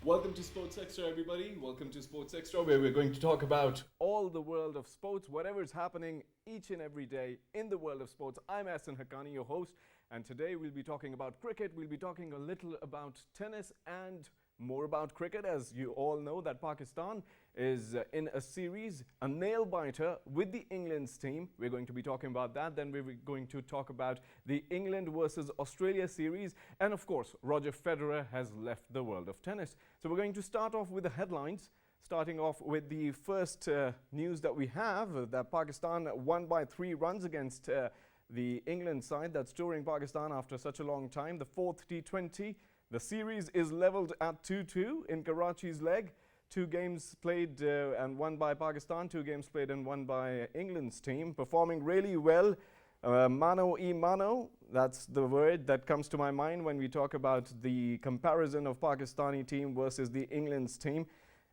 Welcome to Sports Extra, everybody. Welcome to Sports Extra, where we're going to talk about all the world of sports, whatever is happening each and every day in the world of sports. I'm Ahsan Haqqani, your host, and today we'll be talking about cricket. We'll be talking a little about tennis and more about cricket. As you all know, that Pakistan is in a series, a nail-biter with the England's team. We're going to be talking about that. Then we're going to talk about the England versus Australia series. And of course, Roger Federer has left the world of tennis. So we're going to start off with the headlines. Starting off with the first news that we have, that Pakistan won by 3 runs against the England side. That's touring Pakistan after such a long time. The 4th T20. The series is leveled at 2-2 in Karachi's leg. 2 games played and won by Pakistan, 2 games played and won by England's team. Performing really well. Mano, that's the word that comes to my mind when we talk about the comparison of Pakistani team versus the England's team.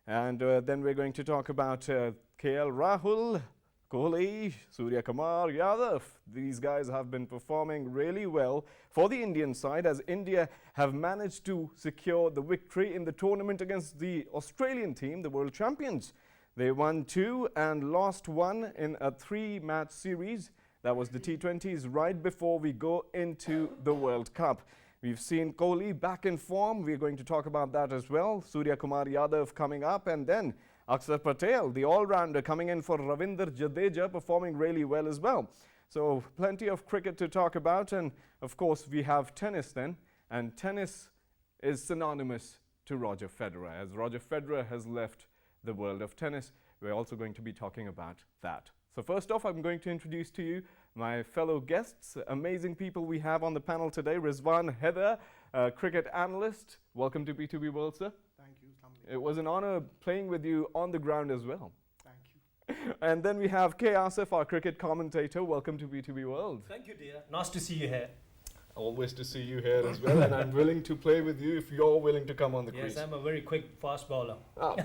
And then we're going to talk about KL Rahul, Kohli, Surya Kumar Yadav. These guys have been performing really well for the Indian side, as India have managed to secure the victory in the tournament against the Australian team, the world champions. They won 2 and lost 1 in a 3-match series. That was the T20s right before we go into the World Cup. We've seen Kohli back in form. We're going to talk about that as well. Surya Kumar Yadav coming up, and then Akshar Patel, the all-rounder, coming in for Ravindra Jadeja, performing really well as well. So plenty of cricket to talk about, and of course we have tennis then, and tennis is synonymous to Roger Federer. As Roger Federer has left the world of tennis, we're also going to be talking about that. So first off, I'm going to introduce to you my fellow guests, amazing people we have on the panel today. Rizwan Haider, cricket analyst. Welcome to B2B World, sir. Thank you. It was an honor playing with you on the ground as well. Thank you. And then we have K. Asif, our cricket commentator. Welcome to B2B World. Thank you, dear. Nice to see you here. Always to see you here as well, and I'm willing to play with you if you're willing to come on the crease. Yes, I'm a very quick, fast bowler.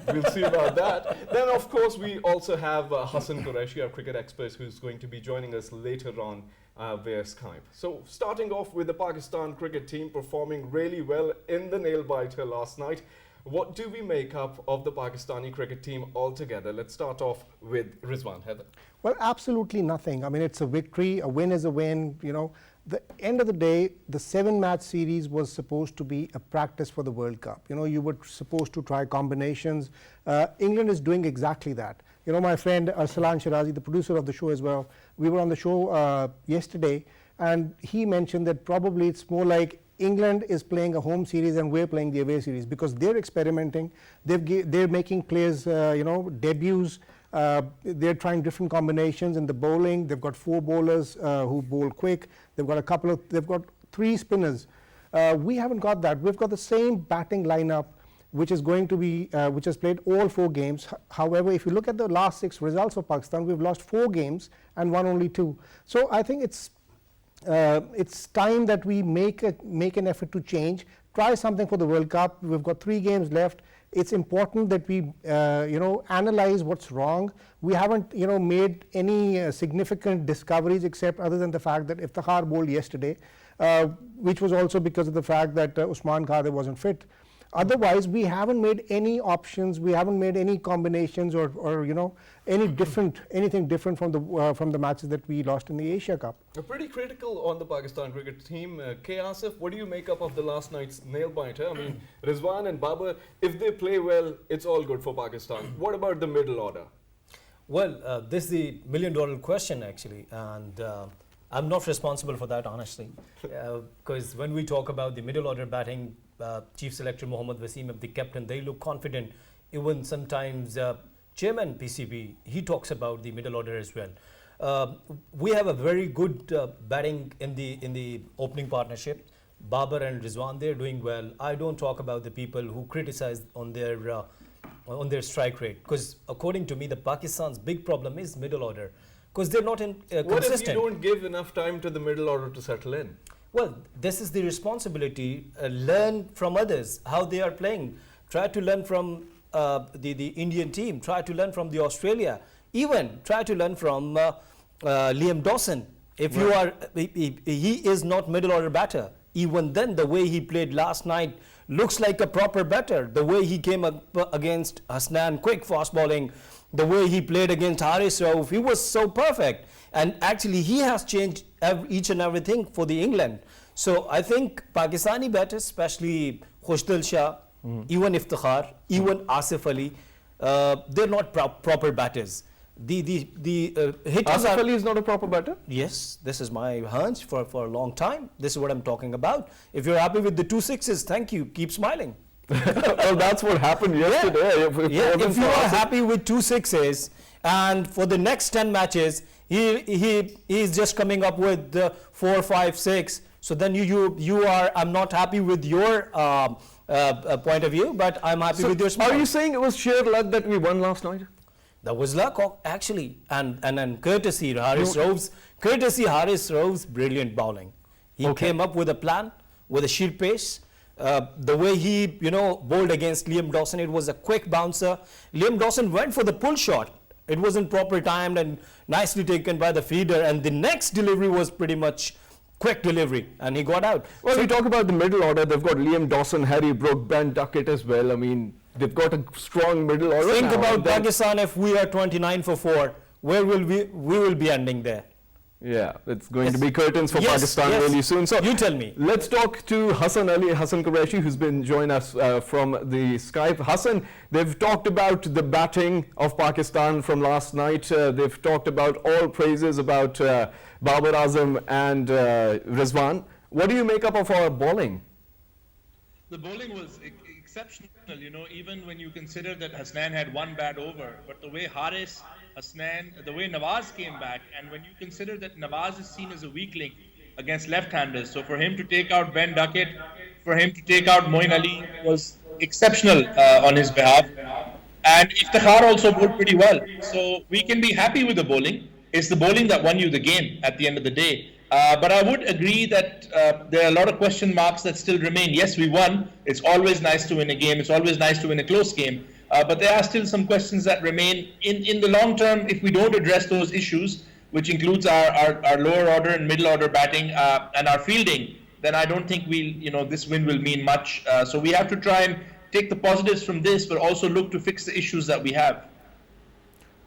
We'll see about that. Then, of course, we also have Hassan Qureshi, our cricket expert, who's going to be joining us later on via Skype. So, starting off with the Pakistan cricket team performing really well in the nail-biter last night. What do we make up of the Pakistani cricket team altogether? Let's start off with Rizwan Haider. Well, absolutely nothing. I mean, it's a victory. A win is a win. You know, the end of the day, the 7-match series was supposed to be a practice for the World Cup. You know, you were supposed to try combinations. England is doing exactly that. You know, my friend Arsalan Shirazi, the producer of the show as well, we were on the show yesterday, and he mentioned that probably it's more like England is playing a home series and we're playing the away series, because they're experimenting. They're making players, debuts. They're trying different combinations in the bowling. They've got 4 bowlers who bowl quick. They've got 3 spinners. We haven't got that. We've got the same batting lineup, which is going to be, which has played all 4 games. However, if you look at the last 6 results of Pakistan, we've lost 4 games and won only 2. So I think it's time that we make an effort to change, try something for the World Cup. We've got 3 games left. It's important that we, analyze what's wrong. We haven't, made any significant discoveries, except other than the fact that Iftikhar bowled yesterday, which was also because of the fact that Usman Khader wasn't fit. Otherwise, we haven't made any options. We haven't made any combinations or anything different from the matches that we lost in the Asia Cup. Pretty critical on the Pakistan cricket team. K. Asif, what do you make up of the last night's nail-biter? I mean, Rizwan and Babar, if they play well, it's all good for Pakistan. What about the middle order? Well, this is the million-dollar question, actually, and I'm not responsible for that, honestly, because when we talk about the middle order batting, Chief Selector Mohammad Wasim, the captain, they look confident. Even sometimes Chairman PCB, he talks about the middle order as well. We have a very good batting in the opening partnership. Babar and Rizwan, they're doing well. I don't talk about the people who criticize on their strike rate, because according to me, the Pakistan's big problem is middle order, because they're not consistent. What if you don't give enough time to the middle order to settle in? Well, this is the responsibility. Learn from others how they are playing. Try to learn from the Indian team. Try to learn from the Australia. Even try to learn from Liam Dawson. If you are, he is not middle order batter. even then, the way he played last night looks like a proper batter. The way he came up against Hasnan, quick fast bowling, the way he played against Haris Rauf, he was so perfect. And actually, he has changed each and everything for the England. So I think Pakistani batters, especially Khushdil Shah, even Iftikhar, even Asif Ali, they're not proper batters. The hitters Asif Ali is not a proper batter? Yes, this is my hunch for a long time. This is what I'm talking about. If you're happy with the 2 sixes, thank you. Keep smiling. Well, that's what happened yesterday. If you are happy with 2 sixes, and for the next 10 matches, he is just coming up with 4, 5, 6. So then you are. I'm not happy with your point of view, but I'm happy with your smile. Are you saying it was sheer luck that we won last night? That was luck, actually, and courtesy Haris Rauf's brilliant bowling. He came up with a plan, with a sheer pace. The way he, bowled against Liam Dawson, it was a quick bouncer. Liam Dawson went for the pull shot. It wasn't proper timed and nicely taken by the feeder. And the next delivery was pretty much quick delivery, and he got out. Well, so we talk about the middle order. They've got Liam Dawson, Harry Brook, Ben Duckett as well. I mean, they've got a strong middle order. Think about Pakistan. If we are 29 for 4, where will we will be ending there? Yeah, it's going to be curtains for Pakistan really soon. So you tell me. Let's talk to Hassan Qureshi, who's been joined us from the Skype. Hassan, they've talked about the batting of Pakistan from last night. They've talked about all praises about Babar Azam and Rizwan. What do you make up of our bowling? The bowling was exceptional, even when you consider that Hasnan had one bad over. But the way Haris, Hasnan, the way Nawaz came back, and when you consider that Nawaz is seen as a weak link against left-handers, so for him to take out Ben Duckett, for him to take out Moeen Ali was exceptional on his behalf. And Iftikhar also bowled pretty well. So we can be happy with the bowling. It's the bowling that won you the game at the end of the day. But I would agree that there are a lot of question marks that still remain. Yes, we won. It's always nice to win a game. It's always nice to win a close game. But there are still some questions that remain. In the long term, if we don't address those issues, which includes our lower order and middle order batting and our fielding, then I don't think this win will mean much. So we have to try and take the positives from this, but also look to fix the issues that we have.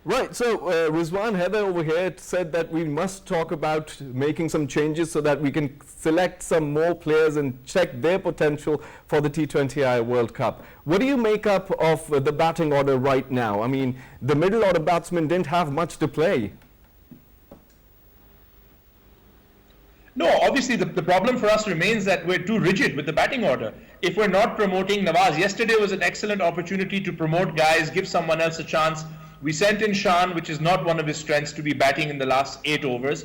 Right, so Rizwan Haider over here said that we must talk about making some changes so that we can select some more players and check their potential for the T20I World Cup. What do you make up of the batting order right now? I mean, the middle order batsmen didn't have much to play. No, obviously the problem for us remains that we're too rigid with the batting order. If we're not promoting Nawaz, yesterday was an excellent opportunity to promote guys, give someone else a chance. We sent in Shan, which is not one of his strengths, to be batting in the last 8 overs.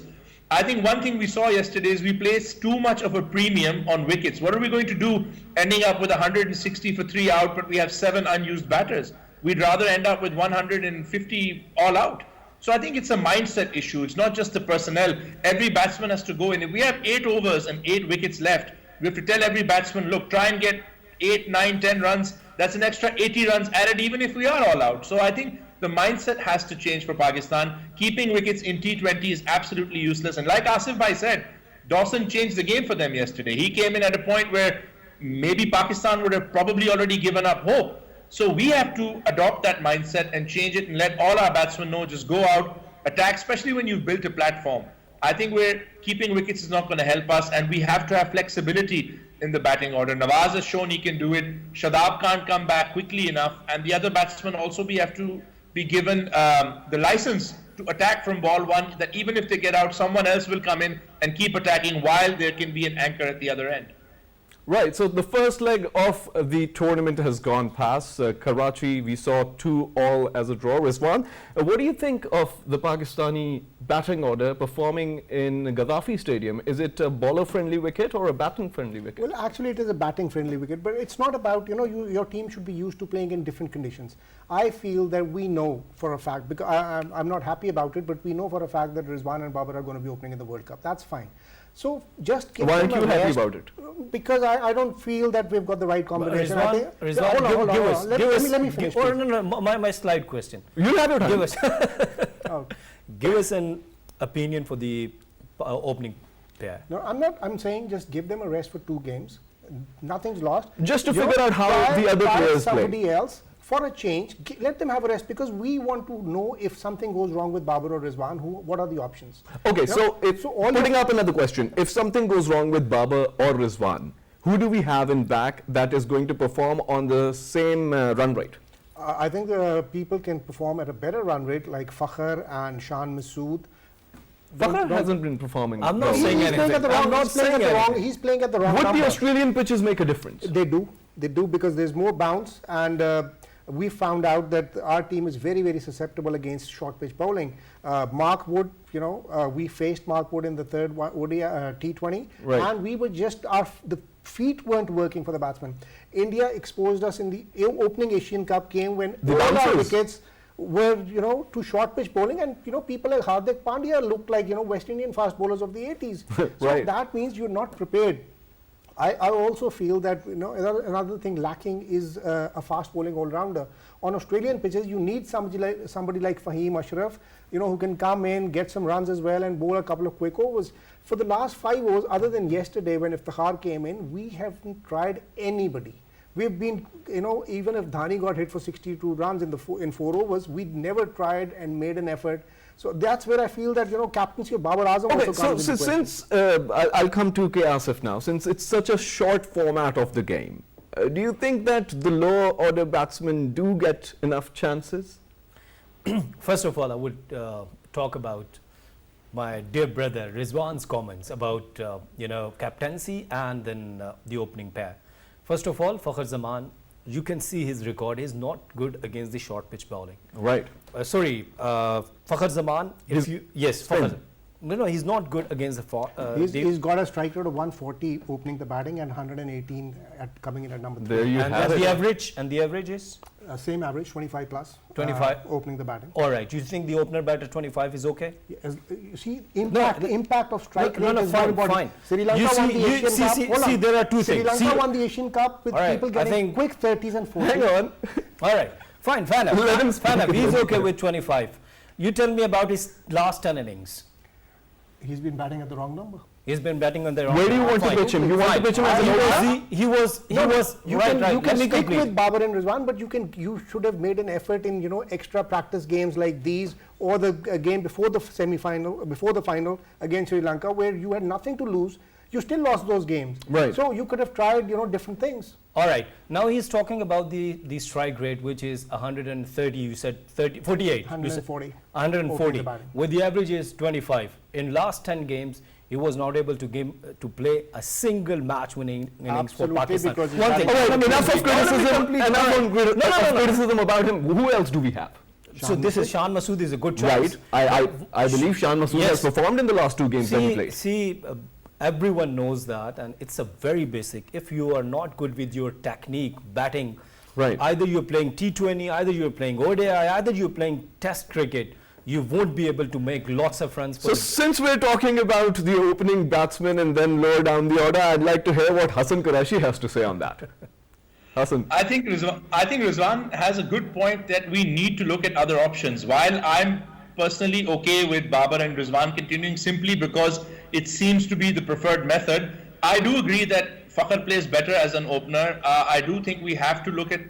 I think one thing we saw yesterday is we placed too much of a premium on wickets. What are we going to do ending up with 160 for 3 out, but we have 7 unused batters? We'd rather end up with 150 all out. So I think it's a mindset issue. It's not just the personnel. Every batsman has to go in. If we have 8 overs and 8 wickets left, we have to tell every batsman, look, try and get 8, 9, 10 runs. That's an extra 80 runs added even if we are all out. So I think the mindset has to change for Pakistan. Keeping wickets in T20 is absolutely useless. And like Asif Bhai said, Dawson changed the game for them yesterday. He came in at a point where maybe Pakistan would have probably already given up hope. So we have to adopt that mindset and change it and let all our batsmen know, just go out, attack, especially when you've built a platform. I think keeping wickets is not going to help us, and we have to have flexibility in the batting order. Nawaz has shown he can do it. Shadab can't come back quickly enough, and the other batsmen also have to be given the license to attack from ball 1, that even if they get out, someone else will come in and keep attacking while there can be an anchor at the other end. Right, so the first leg of the tournament has gone past. Karachi, we saw 2-2 as a draw. Rizwan, what do you think of the Pakistani batting order performing in Gaddafi Stadium? Is it a bowler-friendly wicket or a batting-friendly wicket? Well, actually it is a batting-friendly wicket, but it's not about, your team should be used to playing in different conditions. I feel that we know for a fact, because I'm not happy about it, but we know for a fact that Rizwan and Babar are going to be opening in the World Cup. That's fine. So just why aren't you happy about it? Because I don't feel that we've got the right combination. Rizwan, let me finish. My slide question. You have your time. Give us an opinion for the opening pair. No, I'm saying just give them a rest for 2 games. Nothing's lost. Just to You know, figure out how the other try players play. somebody else for a change. Let them have a rest because we want to know if something goes wrong with Babar or Rizwan. What are the options? Okay, You know, so all putting your- up another question, if something goes wrong with Babar or Rizwan, who do we have in back that is going to perform on the same run rate? I think people can perform at a better run rate like Fakhr and Shan Masood. Fakhr hasn't been performing. I'm not well. saying He's playing anything. at the wrong. I'm not He's playing saying at the wrong. anything. He's playing at the wrong Would number. the Australian pitches make a difference? They do because there's more bounce, and we found out that our team is very, very susceptible against short pitch bowling. Mark Wood, we faced Mark Wood in the third ODI, T20, Right. and we were just the feet weren't working for the batsman. India exposed us in the opening Asian Cup game when The all our bouncers. wickets were to short pitch bowling, and people like Hardik Pandya looked like West Indian fast bowlers of the 80s. So Right. that means you're not prepared. I also feel that another thing lacking is a fast bowling all-rounder. On Australian pitches, you need somebody like Fahim Ashraf, who can come in, get some runs as well, and bowl a couple of quick overs. For the last 5 overs, other than yesterday when Iftikhar came in, we haven't tried anybody. We've been, even if Dhani got hit for 62 runs in 4 overs, we never tried and made an effort. So that's where I feel that captaincy of Babar Azam Okay, also so comes into question. since I'll come to K. Asif now, since it's such a short format of the game, do you think that the lower order batsmen do get enough chances? First of all, I would talk about my dear brother Rizwan's comments about captaincy and then the opening pair. First of all, Fakhr Zaman, you can see his record is not good against the short pitch bowling. Right. Fakhr Zaman, spin. No, he's not good against He's got a strike rate of 140 opening the batting and 118 coming in at number 3. There you and have it. the average is Same average, 25 plus. 25. Opening the batting. all right. You think the opener batter 25 is okay? You see, impact of strike No, rate no, is fine, very important. fine. Sri Lanka You won see- the you Asian see- Cup. see- Hold see, on. there are two Sri things. Lanka See- won the Asian Cup with All right, people I getting think- quick 30s and 40s. Hang on. All right, fine, fair enough. Let him Fair enough. speak. He's okay with 25. You tell me about his last 10 innings. He's been batting at the wrong number. He's been batting on the wrong. Where do you want to Fine. pitch him? You want to Fine. pitch him as an opener? He was You right. can Let me stick complete. with Babar and Rizwan, but you should have made an effort in extra practice games like these or the game before the semi-final, before the final against Sri Lanka, where you had nothing to lose. You still lost those games. Right. So you could have tried different things. All right. Now he's talking about the strike rate, which is 130. You said 48. You said 140. 140. Opening the batting. With the average is 25. In last 10 games, he was not able to play a single match-winning innings for Absolutely, Pakistan. because he's One had- thing. All right, Let me enough of complete. Let me criticism. complete. Enough All on right. of criticism about him. Who else do we have? So this is Shan Masood is a good choice. Right. I believe Shan Masood has Yes. performed in the last 2 games that he played. Everyone knows that, and it's a very basic. If you are not good with your technique, batting, Right. either you're playing T20, either you're playing ODI, either you're playing Test cricket, you won't be able to make lots of runs. So since we're talking about the opening batsman and then lower down the order, I'd like to hear what Hassan Qureshi has to say on that. Hassan. I think Rizwan has a good point that we need to look at other options. While I'm personally okay with Babar and Rizwan continuing simply because it seems to be the preferred method, I do agree that Fakhr plays better as an opener. I do think we have to look at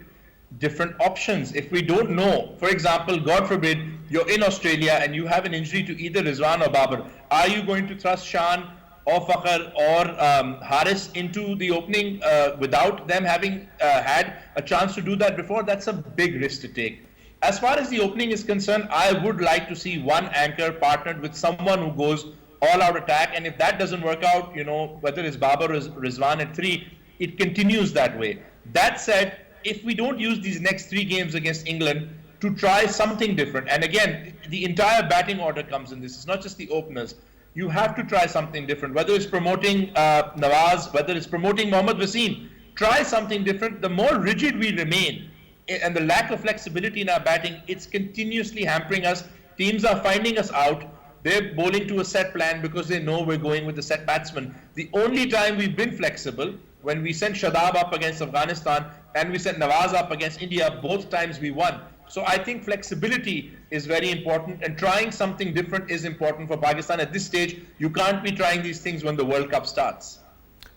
different options. If we don't know, for example, God forbid, you're in Australia and you have an injury to either Rizwan or Babar, are you going to thrust Shan or Fakhr or Haris into the opening without them having had a chance to do that before? That's a big risk to take. As far as the opening is concerned, I would like to see one anchor partnered with someone who goes all-out attack, and if that doesn't work out, whether it's Babar or Rizwan at 3, it continues that way. That said, if we don't use these next 3 games against England to try something different, and again, the entire batting order comes in this, it's not just the openers, you have to try something different, whether it's promoting Nawaz, whether it's promoting Mohammad Waseem, try something different. The more rigid we remain, and the lack of flexibility in our batting, it's continuously hampering us. Teams are finding us out. They're bowling to a set plan because they know we're going with the set batsman. The only time we've been flexible, when we sent Shadab up against Afghanistan and we sent Nawaz up against India, both times we won. So I think flexibility is very important, and trying something different is important for Pakistan at this stage. You can't be trying these things when the World Cup starts.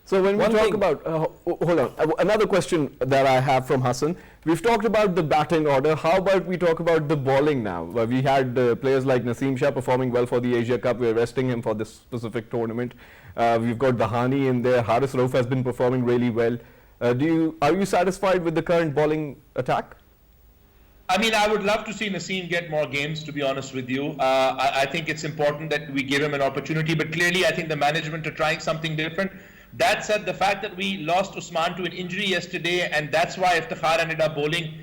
So when we One talk thing- about, hold on, another question that I have from Hassan. We've talked about the batting order. How about we talk about the bowling now? We had players like Naseem Shah performing well for the Asia Cup. We're resting him for this specific tournament. We've got Dahani in there. Haris Rauf has been performing really well. Are you satisfied with the current bowling attack? I mean, I would love to see Naseem get more games, to be honest with you. I think it's important that we give him an opportunity, but clearly I think the management are trying something different. That said, the fact that we lost Usman to an injury yesterday, and that's why Iftikhar ended up bowling,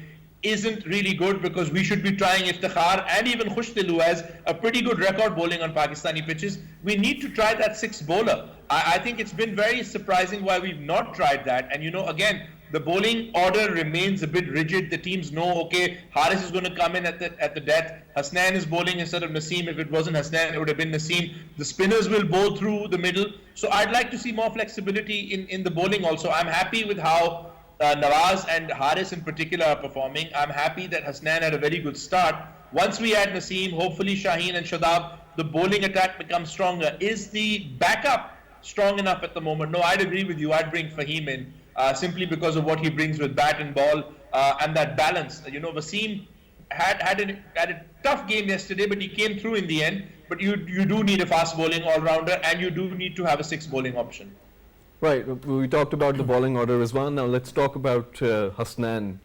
isn't really good, because we should be trying Iftikhar and even Khushtil, who has a pretty good record bowling on Pakistani pitches. We need to try that sixth bowler. I think it's been very surprising why we've not tried that. And again, the bowling order remains a bit rigid. The teams know, okay, Haris is going to come in at the death. Hasnain is bowling instead of Naseem. If it wasn't Hasnain, it would have been Naseem. The spinners will bowl through the middle. So I'd like to see more flexibility in the bowling also. I'm happy with how Nawaz and Haris in particular are performing. I'm happy that Hasnain had a very good start. Once we add Naseem, hopefully Shaheen and Shadab, the bowling attack becomes stronger. Is the backup strong enough at the moment? No, I'd agree with you. I'd bring Fahim in. Simply because of what he brings with bat and ball and that balance. Wasim had a tough game yesterday, but he came through in the end. But you do need a fast bowling all-rounder, and you do need to have a sixth bowling option. Right, we talked about the bowling order as well. Now let's talk about Hasnain.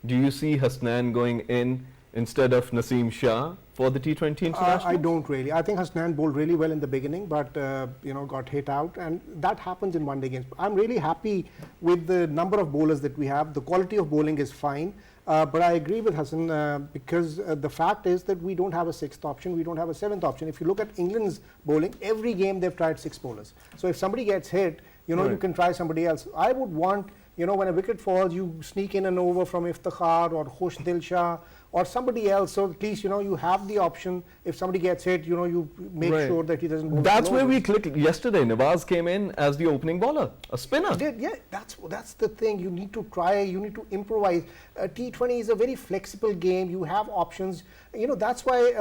Do you see Hasnain going in instead of Naseem Shah for the T20 International? I don't really. I think Hasnain bowled really well in the beginning, but got hit out, and that happens in one-day games. I'm really happy with the number of bowlers that we have. The quality of bowling is fine, but I agree with Hassan because the fact is that we don't have a sixth option, we don't have a seventh option. If you look at England's bowling, every game they've tried six bowlers. So if somebody gets hit, you can try somebody else. I would want, when a wicket falls, you sneak in an over from Iftikhar or Khushtil Shah or somebody else, so at least you have the option. If somebody gets hit, you make sure that he doesn't bowl. That's where we clicked yesterday. Nawaz came in as the opening bowler, a spinner. He did, yeah. That's the thing. You need to try. You need to improvise. T20 is a very flexible game. You have options. That's why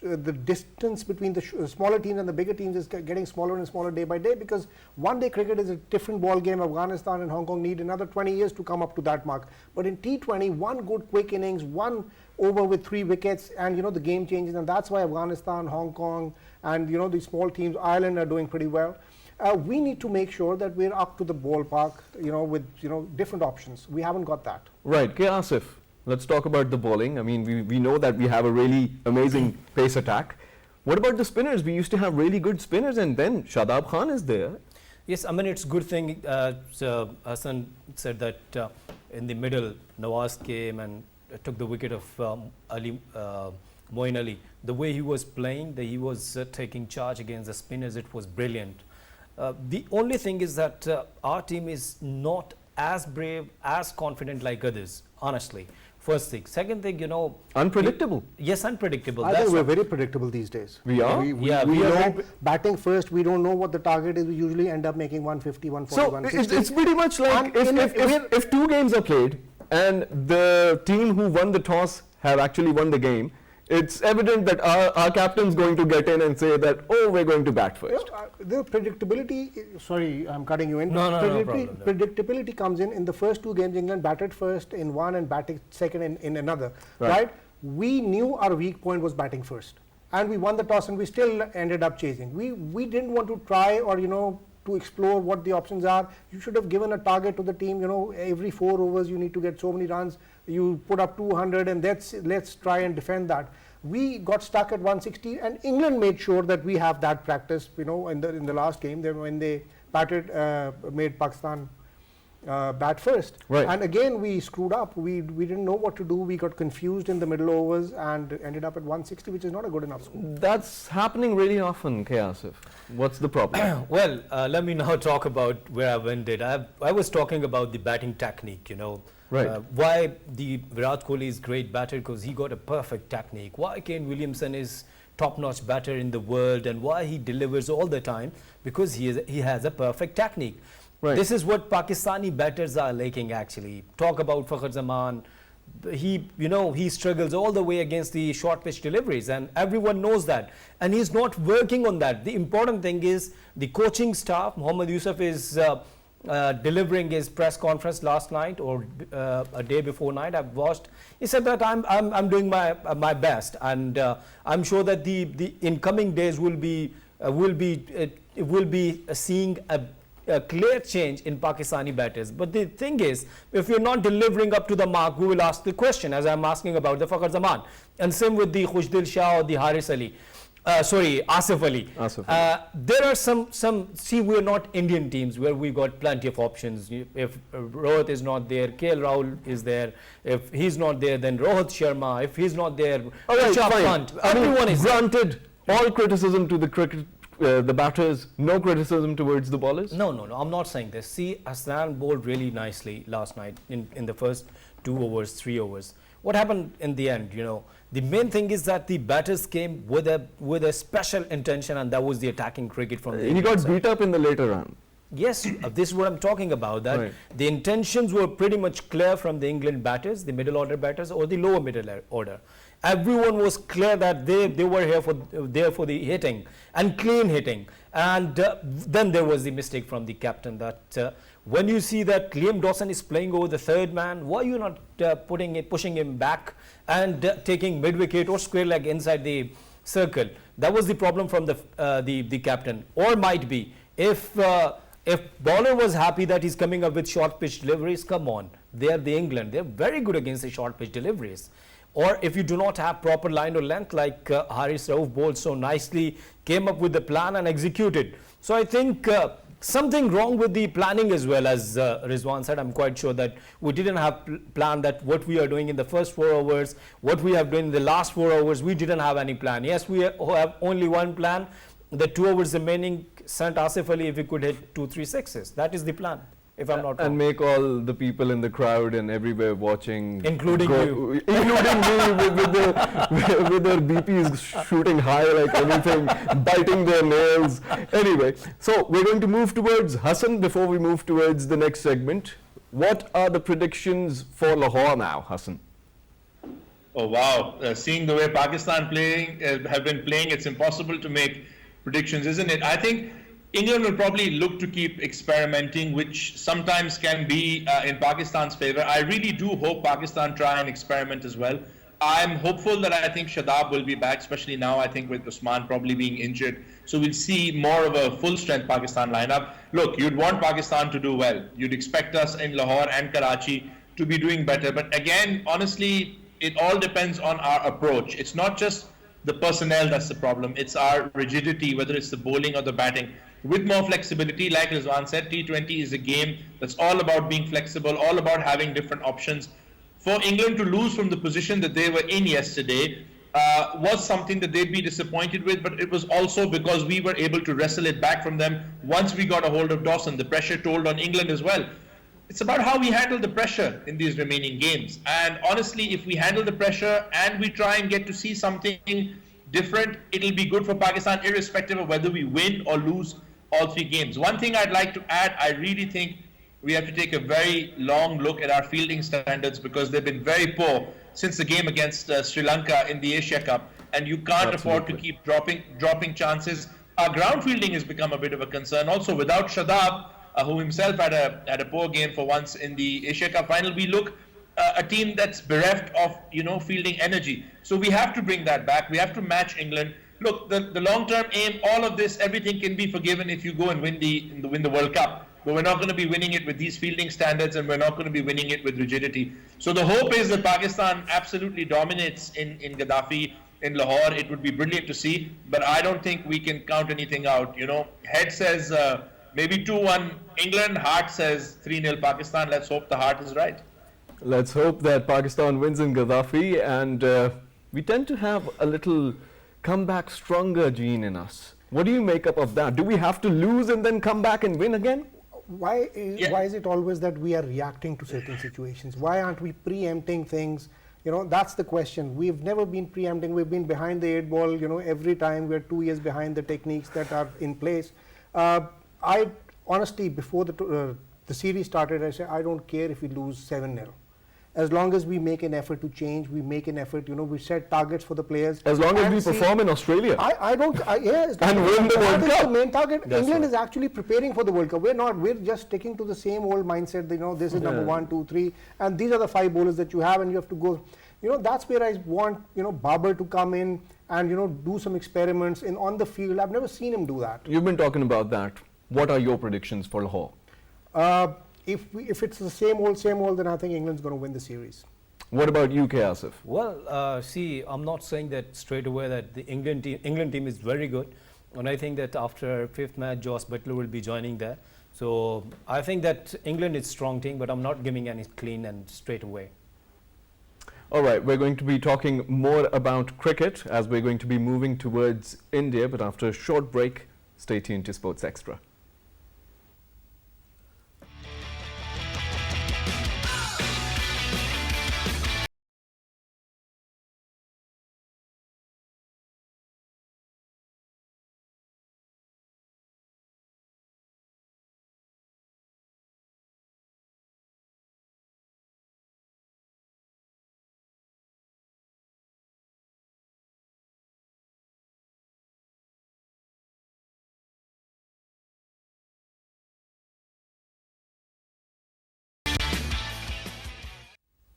the distance between the smaller teams and the bigger teams is getting smaller and smaller day by day, because one-day cricket is a different ball game. Afghanistan and Hong Kong need another 20 years to come up to that mark. But in T20, one good quick innings, one over with 3 wickets, and the game changes, and that's why Afghanistan, Hong Kong, and the small teams, Ireland, are doing pretty well. We need to make sure that we're up to the ballpark, with different options. We haven't got that. Right, K. Asif, let's talk about the bowling. I mean, we know that we have a really amazing pace attack. What about the spinners? We used to have really good spinners, and then Shadab Khan is there. Yes, I mean, it's a good thing. So Hassan said that in the middle, Nawaz came and took the wicket of Moeen Ali. The way he was playing, he was taking charge against the spinners, it was brilliant. The only thing is that our team is not as brave, as confident like others, honestly. First thing. Second thing, Unpredictable. Yes, unpredictable. I That's think we're what- very predictable these days. We are? We Yeah, know we are batting first, we don't know what the target is. We usually end up making 150, 140, So 160. it's pretty much like And if 2 games are played and the team who won the toss have actually won the game, it's evident that our captain's going to get in and say that, oh, we're going to bat first. The predictability, sorry, I'm cutting you in. No problem, no. Predictability comes in the first 2 games. England batted first in one and batted second in another, Right. right? We knew our weak point was batting first, and we won the toss, and we still ended up chasing. We didn't want to try or to explore what the options are. You should have given a target to the team. Every 4 overs you need to get so many runs. You put up 200, and let's try and defend that. We got stuck at 160, and England made sure that we have that practice. In the last game, when they batted, made Pakistan bat first. Right. And again, we screwed up. We didn't know what to do. We got confused in the middle overs and ended up at 160, which is not a good enough score. That's happening really often, K. Asif. What's the problem? Well, let me now talk about where I ended. I was talking about the batting technique, Right. Why the Virat Kohli is great batter, because he got a perfect technique. Why Kane Williamson is top-notch batter in the world, and why he delivers all the time, because he has a perfect technique. Right. This is what Pakistani batters are lacking actually. Talk about Fakhar Zaman, he struggles all the way against the short pitch deliveries, and everyone knows that, and he's not working on that. The important thing is the coaching staff. Mohammad Yusuf is delivering his press conference last night or a day before night. I've watched. He said that I'm doing my best, and I'm sure that the incoming days will be seeing a clear change in Pakistani batters. But the thing is, if you're not delivering up to the mark, we will ask the question, as I'm asking about the Fakhar Zaman, and same with the Khushdil Shah or the Haris Ali. Asif Ali. There are some, see, we're not Indian teams where we got plenty of options. If Rohit is not there, KL Rahul is there. If he's not there, then Rohit Sharma. If he's not there, Rishabh Pant. Everyone is granted. All criticism to the batters, no criticism towards the bowlers? No, I'm not saying this. See, Hassan bowled really nicely last night in the first 2 overs, 3 overs. What happened in the end, the main thing is that the batters came with a special intention, and that was the attacking cricket from the He got beat up in the later round. Yes, this is what I'm talking about, that the intentions were pretty much clear from the England batters, the middle order batters or the lower middle order. Everyone was clear that they were there for the hitting and clean hitting. And then there was the mistake from the captain that when you see that Liam Dawson is playing over the third man, why are you not pushing him back and taking mid-wicket or square leg inside the circle? That was the problem from the captain. Or might be, if bowler was happy that he's coming up with short pitch deliveries, come on, they are the England. They're very good against the short pitch deliveries. Or if you do not have proper line or length, like Haris Rauf bowled so nicely, came up with the plan and executed. So I think something wrong with the planning as well, as Rizwan said. I'm quite sure that we didn't have plan that what we are doing in the first 4 overs, what we have done in the last 4 overs, we didn't have any plan. Yes, we have only one plan. The 2 overs remaining, sent Asif Ali if he could hit 2-3 sixes. That is the plan, if I'm not wrong. And make all the people in the crowd and everywhere watching, including you, including me, with their BPs shooting high like anything, biting their nails. Anyway, so we're going to move towards Hassan before we move towards the next segment. What are the predictions for Lahore now, Hassan? Oh wow! Seeing the way Pakistan have been playing, it's impossible to make predictions, isn't it? I think England will probably look to keep experimenting, which sometimes can be in Pakistan's favor. I really do hope Pakistan try and experiment as well. I'm hopeful that I think Shadab will be back, especially now, I think with Usman probably being injured. So we'll see more of a full-strength Pakistan lineup. Look, you'd want Pakistan to do well. You'd expect us in Lahore and Karachi to be doing better. But again, honestly, it all depends on our approach. It's not just the personnel that's the problem. It's our rigidity, whether it's the bowling or the batting. With more flexibility, like Rizwan said, T20 is a game that's all about being flexible, all about having different options. For England to lose from the position that they were in yesterday was something that they'd be disappointed with, but it was also because we were able to wrestle it back from them once we got a hold of Dawson. The pressure told on England as well. It's about how we handle the pressure in these remaining games. And honestly, if we handle the pressure and we try and get to see something different, it'll be good for Pakistan, irrespective of whether we win or lose all 3 games. One thing I'd like to add, I really think we have to take a very long look at our fielding standards, because they've been very poor since the game against Sri Lanka in the Asia Cup, and you can't afford to keep dropping chances. Our ground fielding has become a bit of a concern. Also, without Shadab, who himself had a poor game for once in the Asia Cup final, we look a team that's bereft of fielding energy. So we have to bring that back. We have to match England. Look, the long-term aim, all of this, everything can be forgiven if you go and win the World Cup. But we're not going to be winning it with these fielding standards, and we're not going to be winning it with rigidity. So the hope is that Pakistan absolutely dominates in Gaddafi, in Lahore. It would be brilliant to see, but I don't think we can count anything out. Head says maybe 2-1 England, heart says 3-0 Pakistan. Let's hope the heart is right. Let's hope that Pakistan wins in Gaddafi, and we tend to have a little comeback stronger gene in us. What do you make up of that? Do we have to lose and then come back and win again? Why is it always that we are reacting to certain situations? Why aren't we preempting things? That's the question. We've never been preempting. We've been behind the 8 ball. Every time we're 2 years behind the techniques that are in place. I honestly, before the series started, I said I don't care if we lose 7-0. as long as we make an effort to change, we make an effort, we set targets for the players. As long as and we see- perform in Australia. Yes, And win the World that is Cup. the main target. That's England right. is actually preparing for the World Cup. We're just sticking to the same old mindset. This is number 1, 2, 3, and these are the 5 bowlers that you have, and you have to go. That's where I want Babar to come in and do some experiments on the field. I've never seen him do that. You've been talking about that. What are your predictions for Lahore? If it's the same old, then I think England's going to win the series. What about you, Asif? Well, see, I'm not saying that straight away that the England team is very good, and I think that after 5th match, Joss Butler will be joining there. So I think that England is strong team, but I'm not giving any clean and straight away. All right, we're going to be talking more about cricket as we're going to be moving towards India, but after a short break, stay tuned to Sports Extra.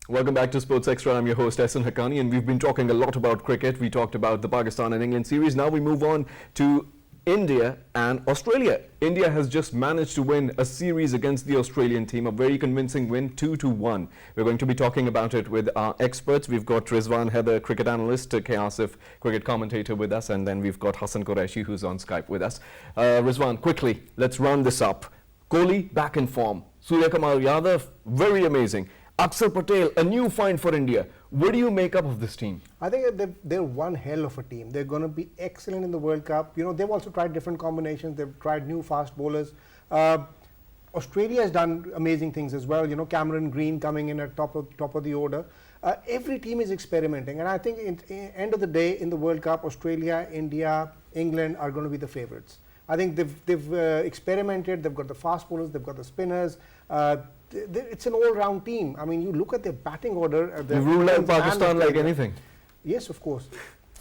Welcome back to Sports Extra. I'm your host, Ehsan Haqqani, and we've been talking a lot about cricket. We talked about the Pakistan and England series. Now we move on to India and Australia. India has just managed to win a series against the Australian team, a very convincing win, 2-1. We're going to be talking about it with our experts. We've got Rizwan Heather, cricket analyst, K. Asif, cricket commentator with us, and then we've got Hassan Qureshi, who's on Skype with us. Rizwan, quickly, let's round this up. Kohli back in form. Surya Kumar Yadav, very amazing. Akshar Patel, a new find for India. What do you make up of this team? I think they're one hell of a team. They're going to be excellent in the World Cup. They've also tried different combinations. They've tried new fast bowlers. Australia has done amazing things as well. Cameron Green coming in at top of the order. Every team is experimenting, and I think at the end of the day in the World Cup, Australia, India, England are going to be the favorites. I think they've experimented. They've got the fast bowlers. They've got the spinners. It's an all-round team. I mean, you look at their batting order. You rule out Pakistan like anything. Yes, of course.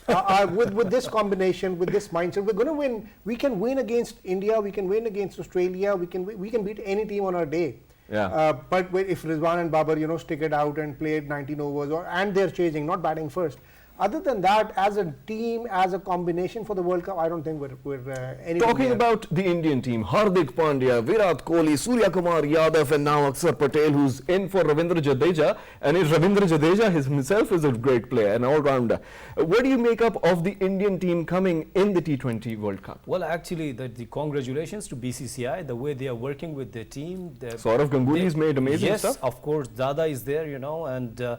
With this combination, with this mindset, we're going to win. We can win against India. We can win against Australia. We can beat any team on our day. Yeah. But if Rizwan and Babar, stick it out and play 19 overs, and they're chasing, not batting first. Other than that, as a team, as a combination for the World Cup, I don't think we're anything Talking near. about the Indian team, Hardik Pandya, Virat Kohli, Surya Kumar Yadav, and now Akshar Patel, who's in for Ravindra Jadeja. And Ravindra Jadeja himself is a great player, an all-rounder. What do you make up of the Indian team coming in the T20 World Cup? Well, actually, the congratulations to BCCI, the way they are working with their team. Saurav Ganguly's made amazing stuff. Yes, of course, Dada is there, and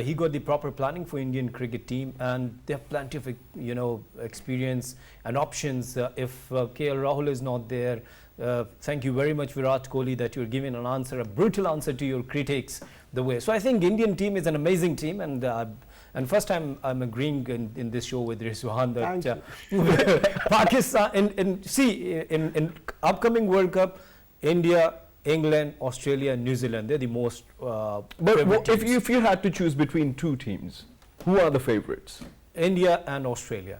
he got the proper planning for Indian cricket team, and they have plenty of experience and options. If KL Rahul is not there, thank you very much, Virat Kohli, that you're giving an answer, a brutal answer to your critics. The way, so I think Indian team is an amazing team, and first time I'm agreeing in this show with Rizwan that Pakistan in upcoming World Cup, India, England, Australia, and New Zealand, they're the most But if you had to choose between two teams, who are the favorites? India and Australia.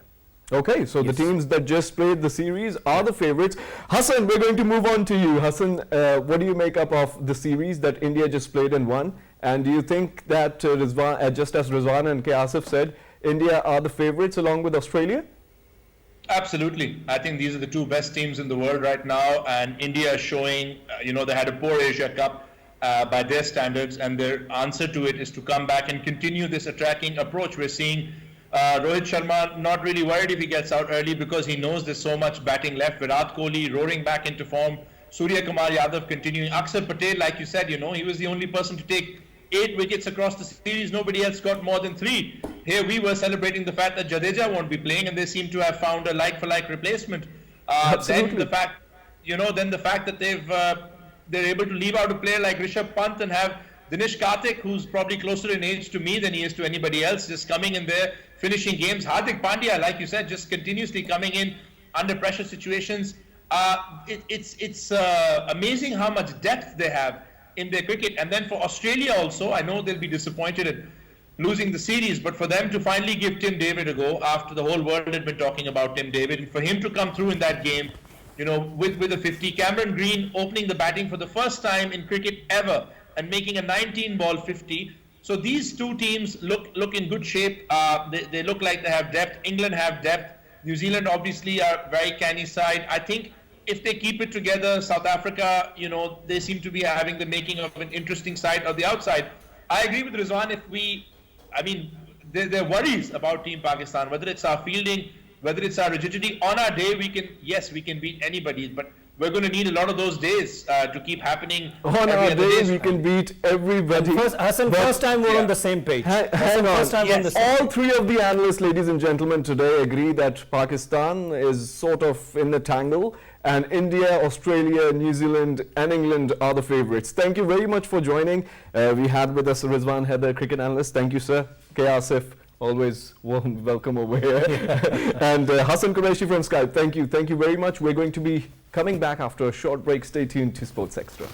Okay, so the teams that just played the series are the favorites. Hassan, we're going to move on to you. Hassan, what do you make up of the series that India just played and won? And do you think that just as Rizwan and K. Asif said, India are the favorites along with Australia? Absolutely. I think these are the two best teams in the world right now, and India is showing, they had a poor Asia Cup by their standards, and their answer to it is to come back and continue this attacking approach. We're seeing Rohit Sharma not really worried if he gets out early because he knows there's so much batting left. Virat Kohli roaring back into form. Surya Kumar Yadav continuing. Akshar Patel, like you said, he was the only person to take 8 wickets across the series. Nobody else got more than 3. Here we were celebrating the fact that Jadeja won't be playing, and they seem to have found a like-for-like replacement. Then the fact, that they're able to leave out a player like Rishabh Pant and have Dinesh Karthik, who's probably closer in age to me than he is to anybody else, just coming in there, finishing games. Hardik Pandya, like you said, just continuously coming in under pressure situations. It's amazing how much depth they have. in their cricket. And then for Australia also, I know they'll be disappointed at losing the series, but for them to finally give Tim David a go after the whole world had been talking about Tim David, and for him to come through in that game, with a 50, Cameron Green opening the batting for the first time in cricket ever and making a 19-ball 50. So these two teams look in good shape. They look like they have depth. England have depth. New Zealand obviously are a very canny side. I think if they keep it together, South Africa, they seem to be having the making of an interesting side on the outside. I agree with Rizwan. There are worries about Team Pakistan, whether it's our fielding, whether it's our rigidity. On our day, we can beat anybody, but we're going to need a lot of those days to keep happening. On our day, we can beat everybody. First time we're on the same page. Hang on. First time we're on the same All page. three of the analysts, ladies and gentlemen, today agree that Pakistan is sort of in the tangle, and India, Australia, New Zealand and England are the favourites. Thank you very much for joining. We had with us Rizwan Haider, cricket analyst. Thank you, sir. K. Asif, always warm welcome over here. And Hassan Qureshi from Skype, thank you. Thank you very much. We're going to be coming back after a short break. Stay tuned to Sports Extra.